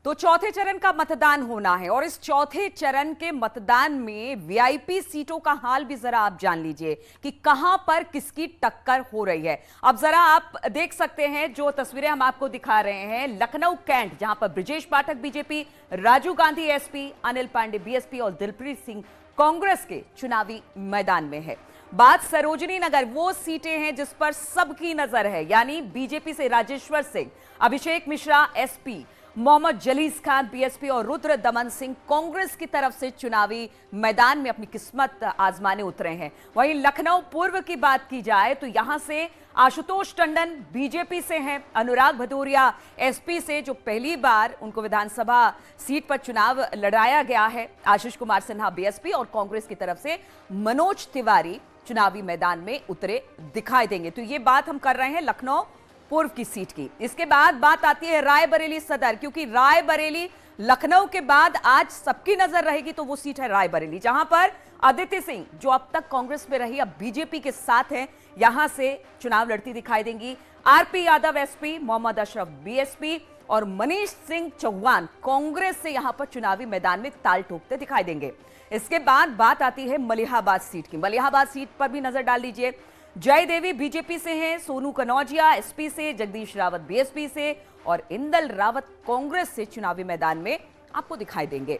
तो चौथे चरण का मतदान होना है और इस चौथे चरण के मतदान में वीआईपी सीटों का हाल भी जरा आप जान लीजिए कि कहां पर किसकी टक्कर हो रही है। अब जरा आप देख सकते हैं जो तस्वीरें हम आपको दिखा रहे हैं, लखनऊ कैंट जहां पर Brijesh Pathak BJP, Raju Gandhi SP, Anil Pandey BSP और दिलप्रीत सिंह कांग्रेस के चुनावी मैदान में है। बात सरोजनी नगर, वो सीटें हैं जिस पर सबकी नजर है, यानी बीजेपी से राजेश्वर सिंह, अभिषेक मिश्रा एसपी, मोहम्मद जलीस खान बीएसपी और रुद्र दमन सिंह कांग्रेस की तरफ से चुनावी मैदान में अपनी किस्मत आजमाने उतरे हैं। वहीं लखनऊ पूर्व की बात की जाए तो यहां से आशुतोष टंडन बीजेपी से हैं, अनुराग भदौरिया एसपी से जो पहली बार उनको विधानसभा सीट पर चुनाव लड़ाया गया है, आशीष कुमार सिन्हा बीएसपी और कांग्रेस की तरफ से मनोज तिवारी चुनावी मैदान में उतरे दिखाई देंगे। तो ये बात हम कर रहे हैं लखनऊ पूर्व की सीट की। इसके बाद बात आती है रायबरेली सदर, क्योंकि रायबरेली लखनऊ के बाद आज सबकी नजर रहेगी तो वो सीट है रायबरेली, जहां पर अदिति सिंह जो अब तक कांग्रेस में रही अब बीजेपी के साथ हैं, यहां से चुनाव लड़ती दिखाई देंगी। RP Yadav SP, Mohammad Ashraf BSP और मनीष सिंह चौहान कांग्रेस से यहां पर चुनावी मैदान में ताल ठोकते दिखाई देंगे। इसके बाद बात आती है मलिहाबाद सीट की। मलिहाबाद सीट पर भी नजर डाल लीजिए, जय देवी बीजेपी से हैं, सोनू कनौजिया एसपी से, जगदीश रावत बीएसपी से और इंदल रावत कांग्रेस से चुनावी मैदान में आपको दिखाई देंगे।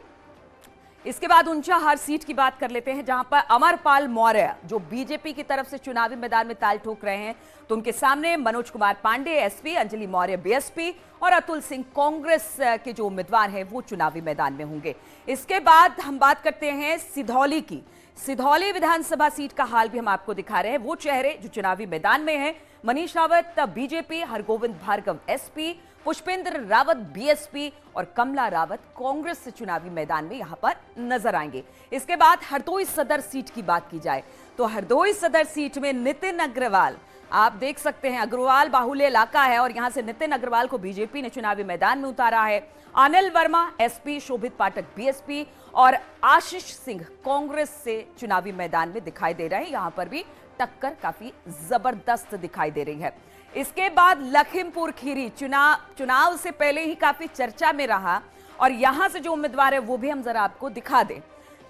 इसके बाद ऊंचाहार सीट की बात कर लेते हैं, जहां पर अमरपाल मौर्य जो बीजेपी की तरफ से चुनावी मैदान में ताल ठोक रहे हैं, तो उनके सामने मनोज कुमार पांडे एसपी, अंजलि मौर्य बीएसपी और अतुल सिंह कांग्रेस के जो उम्मीदवार हैं वो चुनावी मैदान में होंगे। इसके बाद हम बात करते हैं सिधौली की। सिधौली विधानसभा सीट का हाल भी हम आपको दिखा रहे हैं, वो चेहरे जो चुनावी मैदान में हैं, Manish Rawat BJP, Hargovind Bhargava SP, Pushpendra Rawat BSP और कमला रावत कांग्रेस से चुनावी मैदान में यहां पर नजर आएंगे। इसके बाद हरदोई सदर सीट की बात की जाए तो हरदोई सदर सीट में नितिन अग्रवाल, आप देख सकते हैं अग्रवाल बाहुल्य इलाका है और यहां से नितिन अग्रवाल को बीजेपी ने चुनावी मैदान में उतारा है। अनिल वर्मा एसपी, शोभित पाठक बीएसपी और आशीष सिंह कांग्रेस से चुनावी मैदान में दिखाई दे रहे हैं। यहां पर भी टक्कर काफी जबरदस्त दिखाई दे रही है। इसके बाद लखीमपुर खीरी चुनाव से पहले ही काफी चर्चा में रहा और यहां से जो उम्मीदवार है वो भी हम जरा आपको दिखा दें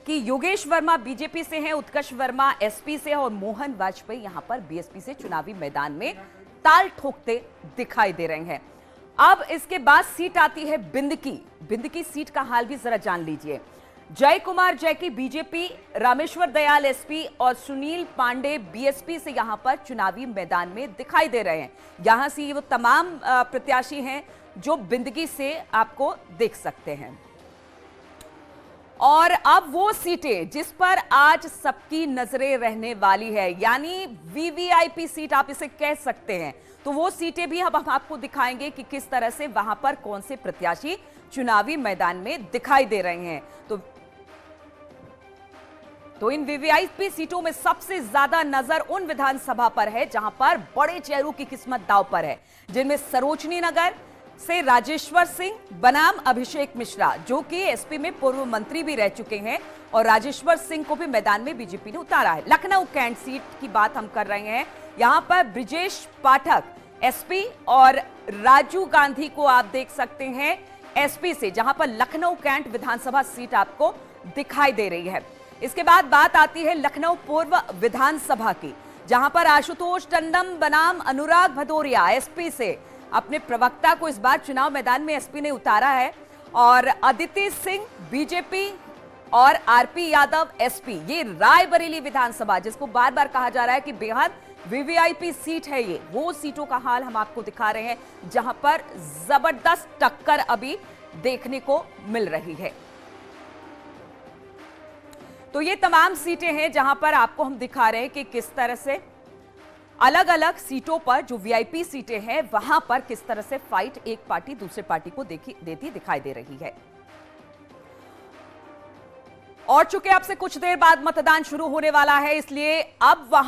कि योगेश वर्मा बीजेपी से हैं, उत्कर्ष वर्मा एसपी से और मोहन वाजपेयी यहां पर बीएसपी से चुनावी मैदान में ताल ठोकते दिखाई दे रहे हैं। अब इसके बाद सीट आती है बिंदकी सीट का हाल भी जरा जान लीजिए। जय कुमार जैकी बीजेपी, रामेश्वर दयाल एसपी और सुनील पांडे बीएसपी से यहां पर चुनावी मैदान में दिखाई दे रहे हैं। यहां से वो तमाम प्रत्याशी हैं जो बिंदकी से आपको देख सकते हैं। और अब वो सीटें जिस पर आज सबकी नजरें रहने वाली है, यानी वीवीआईपी सीट आप इसे कह सकते हैं, तो वो सीटें भी अब हम आपको दिखाएंगे कि किस तरह से वहां पर कौन से प्रत्याशी चुनावी मैदान में दिखाई दे रहे हैं। तो इन वीवीआईपी सीटों में सबसे ज्यादा नजर उन विधानसभा पर है जहां पर बड़े चेहरों की किस्मत दांव पर है, जिनमें सरोजनी नगर से राजेश्वर सिंह बनाम अभिषेक मिश्रा जो कि एसपी में पूर्व मंत्री भी रह चुके हैं और राजेश्वर सिंह को भी मैदान में बीजेपी ने उतारा है। लखनऊ कैंट सीट की बात हम कर रहे हैं, यहां पर ब्रिजेश पाठक एसपी और राजू गांधी को आप देख सकते हैं एसपी से, जहां पर लखनऊ कैंट विधानसभा सीट आपको दिखाई दे रही है। इसके बाद बात आती है लखनऊ पूर्व विधानसभा की, जहां पर आशुतोष टंडन बनाम अनुराग भदौरिया एसपी से अपने प्रवक्ता को इस बार चुनाव मैदान में एसपी ने उतारा है और अदिति सिंह बीजेपी और आरपी यादव एसपी। ये रायबरेली विधानसभा जिसको बार बार कहा जा रहा है कि बेहद वीवीआईपी सीट है, ये वो सीटों का हाल हम आपको दिखा रहे हैं जहां पर जबरदस्त टक्कर अभी देखने को मिल रही है। तो ये तमाम सीटें हैं जहां पर आपको हम दिखा रहे हैं कि किस तरह से अलग अलग सीटों पर जो वीआईपी सीटें हैं वहां पर किस तरह से फाइट एक पार्टी दूसरे पार्टी को देती दिखाई दे रही है। और चूंकि आपसे कुछ देर बाद मतदान शुरू होने वाला है, इसलिए अब वहां